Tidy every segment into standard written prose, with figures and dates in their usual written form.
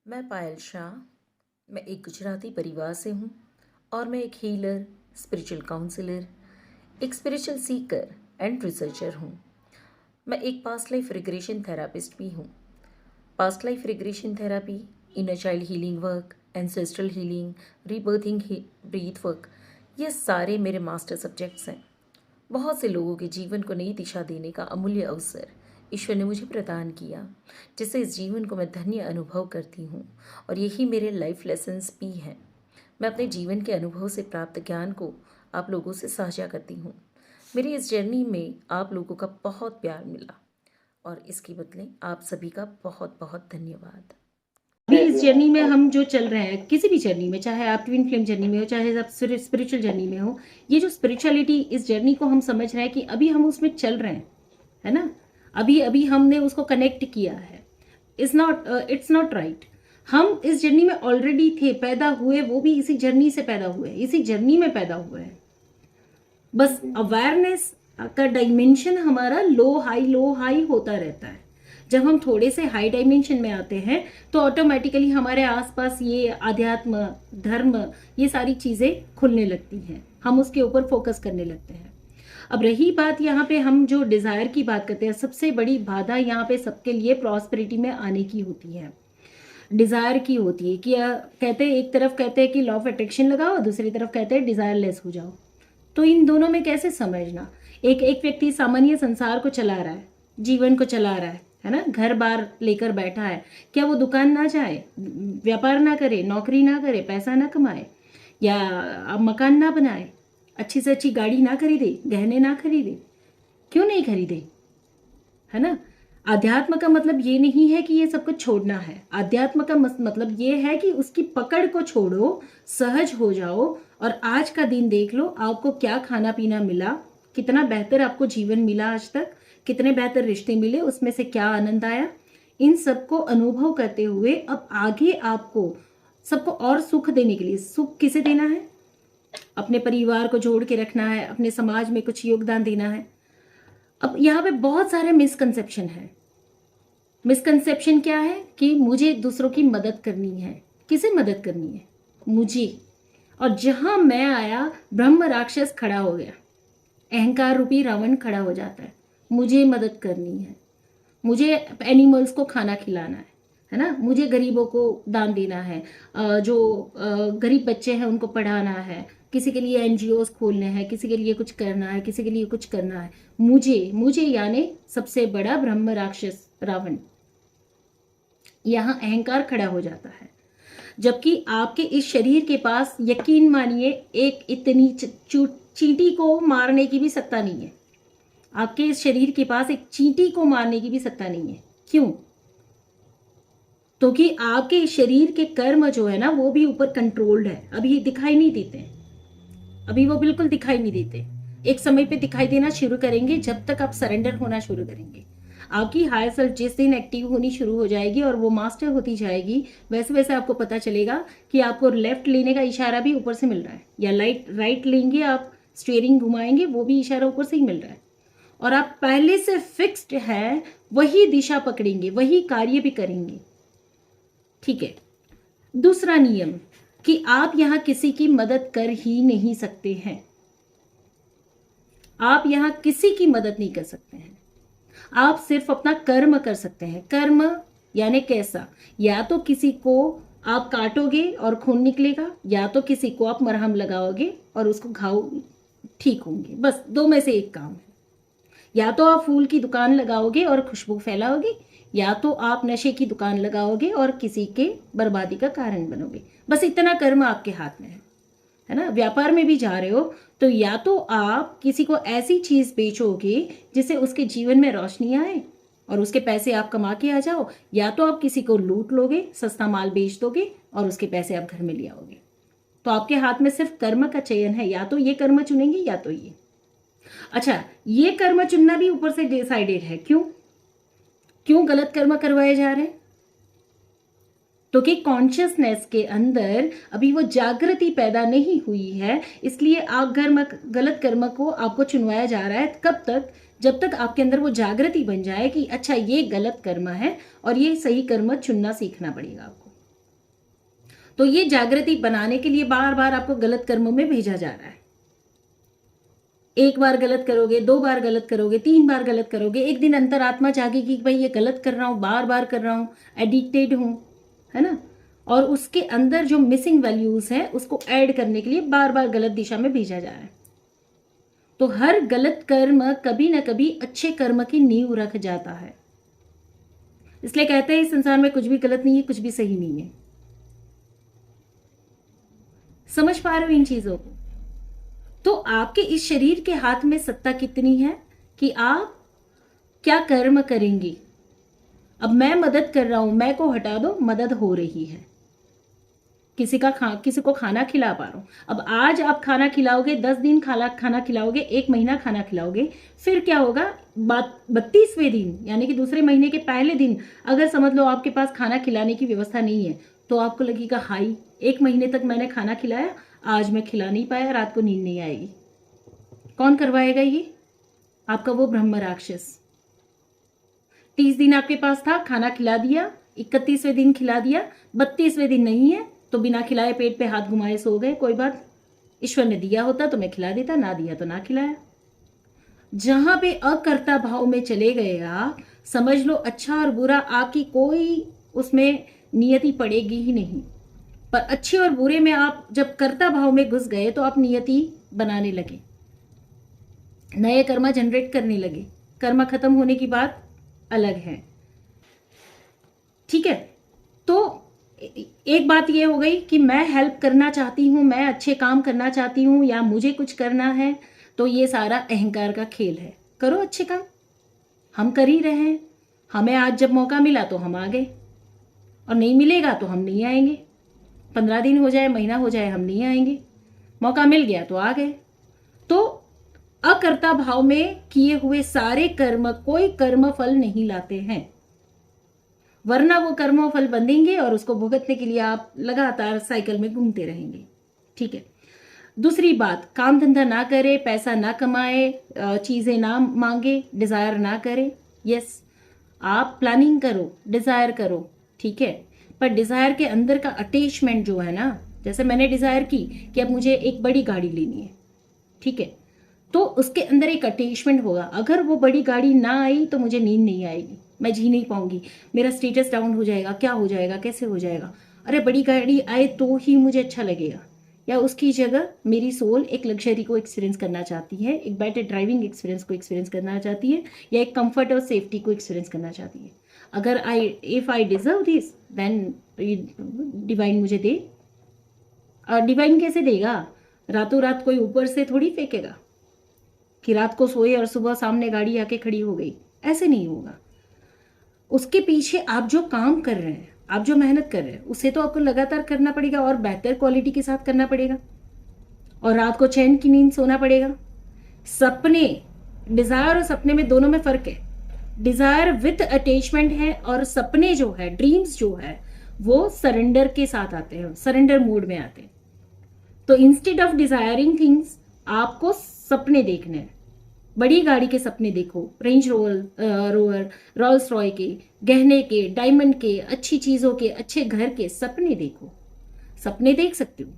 मैं पायल शाह। मैं एक गुजराती परिवार से हूँ और मैं एक हीलर, स्पिरिचुअल काउंसलर, एक स्पिरिचुअल सीकर एंड रिसर्चर हूँ। मैं एक पास्ट लाइफ रिग्रेशन थेरापिस्ट भी हूँ। Past life regression therapy, inner child healing work, ancestral healing, rebirthing breath work, ये सारे मेरे मास्टर सब्जेक्ट्स हैं। बहुत से लोगों के जीवन को नई दिशा देने का अमूल्य अवसर ईश्वर ने मुझे प्रदान किया, जिससे इस जीवन को मैं धन्य अनुभव करती हूँ और यही मेरे लाइफ लेसन्स भी हैं। मैं अपने जीवन के अनुभव से प्राप्त ज्ञान को आप लोगों से साझा करती हूँ। मेरी इस जर्नी में आप लोगों का बहुत प्यार मिला और इसके बदले आप सभी का बहुत बहुत धन्यवाद। अभी इस जर्नी में हम जो चल रहे हैं, किसी भी जर्नी में, चाहे आप ट्विन फ्लेम जर्नी में हो, चाहे आप स्पिरिचुअल जर्नी में हो, ये जो स्पिरिचुअलिटी, इस जर्नी को हम समझ रहे हैं कि अभी हम उसमें चल रहे हैं, है ना। अभी अभी हमने उसको कनेक्ट किया है। It's not right. हम इस जर्नी में ऑलरेडी थे, पैदा हुए, वो भी इसी जर्नी से पैदा हुए, इसी जर्नी में पैदा हुए हैं। बस अवेयरनेस का डायमेंशन हमारा लो हाई होता रहता है। जब हम थोड़े से हाई डायमेंशन में आते हैं तो ऑटोमेटिकली हमारे आसपास ये अध्यात्म, धर्म, ये सारी चीजें खुलने लगती हैं, हम उसके ऊपर फोकस करने लगते हैं। अब रही बात यहाँ पे हम जो डिजायर की बात करते हैं, सबसे बड़ी बाधा यहाँ पे सबके लिए प्रॉस्पेरिटी में आने की होती है, डिजायर की होती है कि कहते हैं, एक तरफ कहते हैं कि लॉ ऑफ अट्रैक्शन लगाओ, दूसरी तरफ कहते हैं डिजायरलेस हो जाओ। तो इन दोनों में कैसे समझना। एक एक व्यक्ति सामान्य संसार को चला रहा है, जीवन को चला रहा है ना, घर बार लेकर बैठा है। क्या वो दुकान ना जाए, व्यापार ना करे, नौकरी ना करे, पैसा ना कमाए, या मकान ना बनाए, अच्छी से अच्छी गाड़ी ना खरीदे, गहने ना खरीदे? क्यों नहीं खरीदे, है ना। अध्यात्म का मतलब ये नहीं है कि ये सब कुछ छोड़ना है। अध्यात्म का मतलब ये है कि उसकी पकड़ को छोड़ो, सहज हो जाओ और आज का दिन देख लो, आपको क्या खाना पीना मिला, कितना बेहतर आपको जीवन मिला आज तक, कितने बेहतर रिश्ते मिले, उसमें से क्या आनंद आया, इन सबको अनुभव करते हुए अब आगे आपको सबको और सुख देने के लिए, सुख किसे देना है? अपने परिवार को जोड़ के रखना है, अपने समाज में कुछ योगदान देना है। अब यहाँ पे बहुत सारे मिसकंसेप्शन है। मिसकंसेप्शन क्या है कि मुझे दूसरों की मदद करनी है। किसे मदद करनी है? मुझे। और जहां मैं आया, ब्रह्म राक्षस खड़ा हो गया, अहंकार रूपी रावण खड़ा हो जाता है। मुझे मदद करनी है, मुझे एनिमल्स को खाना खिलाना है ना, मुझे गरीबों को दान देना है, जो गरीब बच्चे हैं उनको पढ़ाना है, किसी के लिए एनजीओस खोलने हैं, किसी के लिए कुछ करना है, किसी के लिए कुछ करना है। मुझे यानी सबसे बड़ा ब्रह्म राक्षस रावण, यहां अहंकार खड़ा हो जाता है। जबकि आपके इस शरीर के पास, यकीन मानिए, एक इतनी चींटी को मारने की भी सत्ता नहीं है। आपके इस शरीर के पास एक चींटी को मारने की भी सत्ता नहीं है। क्यों? तो कि आपके इस शरीर के कर्म जो है ना, वो भी ऊपर कंट्रोल्ड है, अभी दिखाई नहीं देते, अभी वो बिल्कुल दिखाई नहीं देते। एक समय पे दिखाई देना शुरू करेंगे जब तक आप सरेंडर होना शुरू करेंगे। आपकी हायर सेल्फ जिस दिन एक्टिव होनी शुरू हो जाएगी और वो मास्टर होती जाएगी, वैसे वैसे आपको पता चलेगा कि आपको लेफ्ट लेने का इशारा भी ऊपर से मिल रहा है, या राइट लेंगे आप, स्टीयरिंग घुमाएंगे, वो भी इशारा ऊपर से ही मिल रहा है। और आप पहले से फिक्स्ड है, वही दिशा पकड़ेंगे, वही कार्य भी करेंगे। ठीक है। दूसरा नियम कि आप यहां किसी की मदद कर ही नहीं सकते हैं। आप यहां किसी की मदद नहीं कर सकते हैं। आप सिर्फ अपना कर्म कर सकते हैं। कर्म यानी कैसा? या तो किसी को आप काटोगे और खून निकलेगा, या तो किसी को आप मरहम लगाओगे और उसको घाव ठीक होंगे। बस दो में से एक काम है। या तो आप फूल की दुकान लगाओगे और खुशबू फैलाओगे, या तो आप नशे की दुकान लगाओगे और किसी के बर्बादी का कारण बनोगे। बस इतना कर्म आपके हाथ में है ना। व्यापार में भी जा रहे हो तो या तो आप किसी को ऐसी चीज बेचोगे जिससे उसके जीवन में रोशनी आए और उसके पैसे आप कमा के आ जाओ, या तो आप किसी को लूट लोगे, सस्ता माल बेच दोगे और उसके पैसे आप घर में ले आओगे। तो आपके हाथ में सिर्फ कर्म का चयन है, या तो ये कर्म चुनेंगे या तो ये। अच्छा, ये कर्म चुनना भी ऊपर से डिसाइडेड है। क्यों क्यों गलत कर्म करवाए जा रहे हैं? तो कि कॉन्शियसनेस के अंदर अभी वो जागृति पैदा नहीं हुई है, इसलिए आप गलत कर्म को आपको चुनवाया जा रहा है। कब तक? जब तक आपके अंदर वो जागृति बन जाए कि अच्छा ये गलत कर्म है और ये सही कर्म चुनना सीखना पड़ेगा आपको। तो ये जागृति बनाने के लिए बार बार आपको गलत कर्मों में भेजा जा रहा है। एक बार गलत करोगे, 2 बार गलत करोगे, 3 बार गलत करोगे, एक दिन अंतरात्मा जागेगी कि भाई ये गलत कर रहा हूँ, बार बार कर रहा हूँ, एडिक्टेड हूँ, है ना। और उसके अंदर जो मिसिंग वैल्यूज है उसको ऐड करने के लिए बार बार गलत दिशा में भेजा जा रहा है। तो हर गलत कर्म कभी ना कभी अच्छे कर्म की नींव रख जाता है। इसलिए कहते हैं इस संसार में कुछ भी गलत नहीं है, कुछ भी सही नहीं है। समझ पा रहे हो इन चीजों को? तो आपके इस शरीर के हाथ में सत्ता कितनी है कि आप क्या कर्म करेंगे। अब मैं मदद कर रहा हूं, मैं को हटा दो, मदद हो रही है। किसी को खाना खिला पा रहा हूं। अब आज आप खाना खिलाओगे, 10 दिन खाना खिलाओगे, 1 महीना खाना खिलाओगे, फिर क्या होगा? 32वें दिन यानी कि दूसरे महीने के पहले दिन अगर समझ लो आपके पास खाना खिलाने की व्यवस्था नहीं है, तो आपको लगेगा हाई 1 महीने तक मैंने खाना खिलाया, आज मैं खिला नहीं पाया, रात को नींद नहीं आएगी। कौन करवाएगा ये? आपका वो ब्रह्म राक्षस। 30 दिन आपके पास था, खाना खिला दिया, 31वें दिन खिला दिया, 32वें दिन नहीं है तो बिना खिलाए पेट पे हाथ घुमाए सो गए, कोई बात, ईश्वर ने दिया होता तो मैं खिला देता, ना दिया तो ना खिलाया। जहां पे अकर्ता भाव में चले गए आप, समझ लो अच्छा और बुरा आपकी कोई उसमें नियति पड़ेगी ही नहीं। पर अच्छे और बुरे में आप जब कर्ता भाव में घुस गए तो आप नियति बनाने लगे, नए कर्मा जनरेट करने लगे। कर्मा खत्म होने की बात अलग है, ठीक है। तो एक बात ये हो गई कि मैं हेल्प करना चाहती हूं, मैं अच्छे काम करना चाहती हूं, या मुझे कुछ करना है, तो ये सारा अहंकार का खेल है। करो अच्छे काम, हम कर ही रहे हैं। हमें आज जब मौका मिला तो हम आ गए, और नहीं मिलेगा तो हम नहीं आएंगे। 15 दिन हो जाए, महीना हो जाए, हम नहीं आएंगे। मौका मिल गया तो आ गए। तो अकर्ता भाव में किए हुए सारे कर्म कोई कर्म फल नहीं लाते हैं, वरना वो कर्म फल बंधेंगे और उसको भुगतने के लिए आप लगातार साइकिल में घूमते रहेंगे, ठीक है। दूसरी बात, काम धंधा ना करे, पैसा ना कमाए, चीजें ना मांगे, डिजायर ना करे। यस, आप प्लानिंग करो, डिजायर करो, ठीक है, पर डिजायर के अंदर का अटैचमेंट जो है ना, जैसे मैंने डिजायर की कि अब मुझे एक बड़ी गाड़ी लेनी है, ठीक है, तो उसके अंदर एक अटैचमेंट होगा। अगर वो बड़ी गाड़ी ना आई तो मुझे नींद नहीं आएगी, मैं जी नहीं पाऊंगी, मेरा स्टेटस डाउन हो जाएगा, क्या हो जाएगा, कैसे हो जाएगा। अरे बड़ी गाड़ी आए तो ही मुझे अच्छा लगेगा। या उसकी जगह मेरी सोल एक लग्जरी को एक्सपीरियंस करना चाहती है, एक बेटर ड्राइविंग एक्सपीरियंस को एक्सपीरियंस करना चाहती है, या एक कंफर्ट और सेफ्टी को एक्सपीरियंस करना चाहती है। अगर if I deserve this then divine मुझे दे। और डिवाइन कैसे देगा? रातों रात कोई ऊपर से थोड़ी फेंकेगा कि रात को सोए और सुबह सामने गाड़ी आके खड़ी हो गई, ऐसे नहीं होगा। उसके पीछे आप जो काम कर रहे हैं, आप जो मेहनत कर रहे हैं, उसे तो आपको लगातार करना पड़ेगा और बेहतर क्वालिटी के साथ करना पड़ेगा, और रात को चैन की नींद सोना पड़ेगा। सपने, डिजायर और सपने में दोनों में फर्क है। डिजायर विथ अटैचमेंट है, और सपने जो है, ड्रीम्स जो है, वो सरेंडर के साथ आते हैं, सरेंडर मोड में आते हैं। तो इंस्टेड ऑफ डिजायरिंग थिंग्स, आपको सपने देखने हैं। बड़ी गाड़ी के सपने देखो, रेंज रोवर, रोल्स रॉय के, गहने के, डायमंड के, अच्छी चीजों के, अच्छे घर के सपने देखो। सपने देख सकते हो,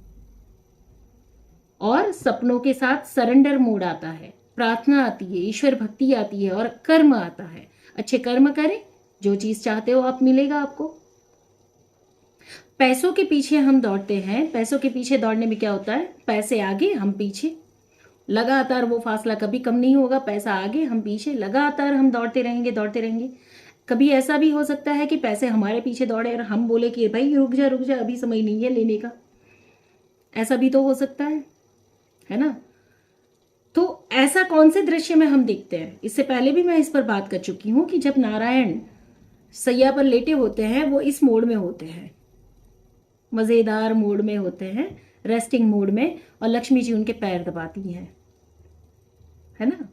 और सपनों के साथ सरेंडर मोड आता है, प्रार्थना आती है, ईश्वर भक्ति आती है, और कर्म आता है। अच्छे कर्म करें, जो चीज चाहते हो आप मिलेगा आपको। पैसों के पीछे हम दौड़ते हैं, पैसों के पीछे दौड़ने में क्या होता है? पैसे आगे हम पीछे, लगातार वो फासला कभी कम नहीं होगा। पैसा आगे हम पीछे, लगातार हम दौड़ते रहेंगे, दौड़ते रहेंगे। कभी ऐसा भी हो सकता है कि पैसे हमारे पीछे दौड़े और हम बोले कि भाई रुक जा रुक जा, अभी समय नहीं है लेने का। ऐसा भी तो हो सकता है ना। तो ऐसा कौन से दृश्य में हम देखते हैं? इससे पहले भी मैं इस पर बात कर चुकी हूं कि जब नारायण सैया पर लेटे होते हैं, वो इस मोड में होते हैं, मजेदार मोड में होते हैं, रेस्टिंग मोड में, और लक्ष्मी जी उनके पैर दबाती हैं, है ना।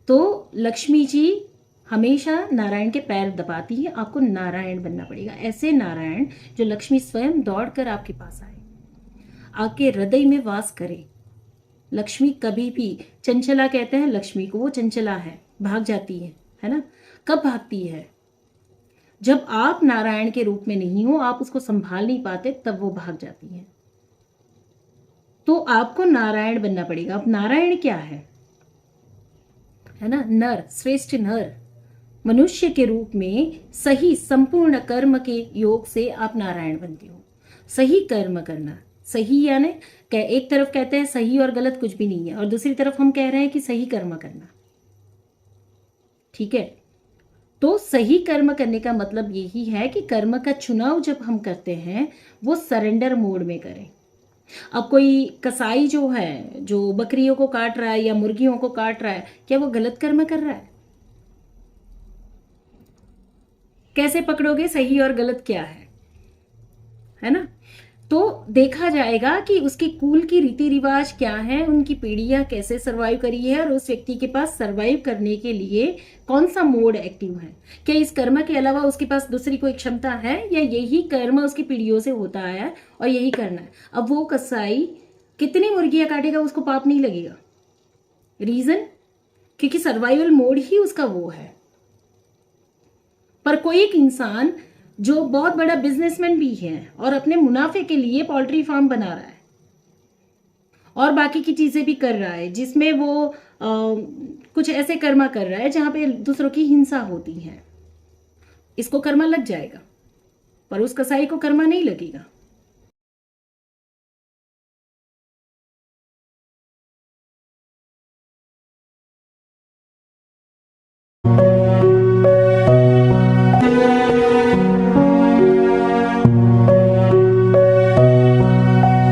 तो लक्ष्मी जी हमेशा नारायण के पैर दबाती है। आपको नारायण बनना पड़ेगा, ऐसे नारायण जो लक्ष्मी स्वयं दौड़कर आपके पास आए, आपके हृदय में वास करे। लक्ष्मी कभी भी, चंचला कहते हैं लक्ष्मी को, वो चंचला है, भाग जाती है ना। कब भागती है? जब आप नारायण के रूप में नहीं हो, आप उसको संभाल नहीं पाते, तब वो भाग जाती है। तो आपको नारायण बनना पड़ेगा। अब नारायण क्या है ना? नर, श्रेष्ठ नर, मनुष्य के रूप में सही संपूर्ण कर्म के योग से आप नारायण बनते हो। सही कर्म करना, सही यानी एक तरफ कहते हैं सही और गलत कुछ भी नहीं है, और दूसरी तरफ हम कह रहे हैं कि सही कर्म करना। ठीक है, तो सही कर्म करने का मतलब यही है कि कर्म का चुनाव जब हम करते हैं वो सरेंडर मोड में करें। अब कोई कसाई जो है, जो बकरियों को काट रहा है या मुर्गियों को काट रहा है, क्या वो गलत कर्म कर रहा है? कैसे पकड़ोगे सही और गलत क्या है ना? तो देखा जाएगा कि उसके कुल की रीति रिवाज क्या है, उनकी पीढ़ियां कैसे सरवाइव करी है, और उस व्यक्ति के पास सरवाइव करने के लिए कौन सा मोड एक्टिव है। क्या इस कर्म के अलावा उसके पास दूसरी कोई क्षमता है, या यही कर्म उसकी पीढ़ियों से होता है और यही करना है। अब वो कसाई कितनी मुर्गियां काटेगा, उसको पाप नहीं लगेगा। रीजन, क्योंकि सर्वाइवल मोड ही उसका वो है। पर कोई एक इंसान जो बहुत बड़ा बिजनेसमैन भी है और अपने मुनाफे के लिए पोल्ट्री फार्म बना रहा है और बाकी की चीजें भी कर रहा है, जिसमें वो कुछ ऐसे कर्मा कर रहा है जहां पे दूसरों की हिंसा होती है, इसको कर्मा लग जाएगा, पर उस कसाई को कर्मा नहीं लगेगा।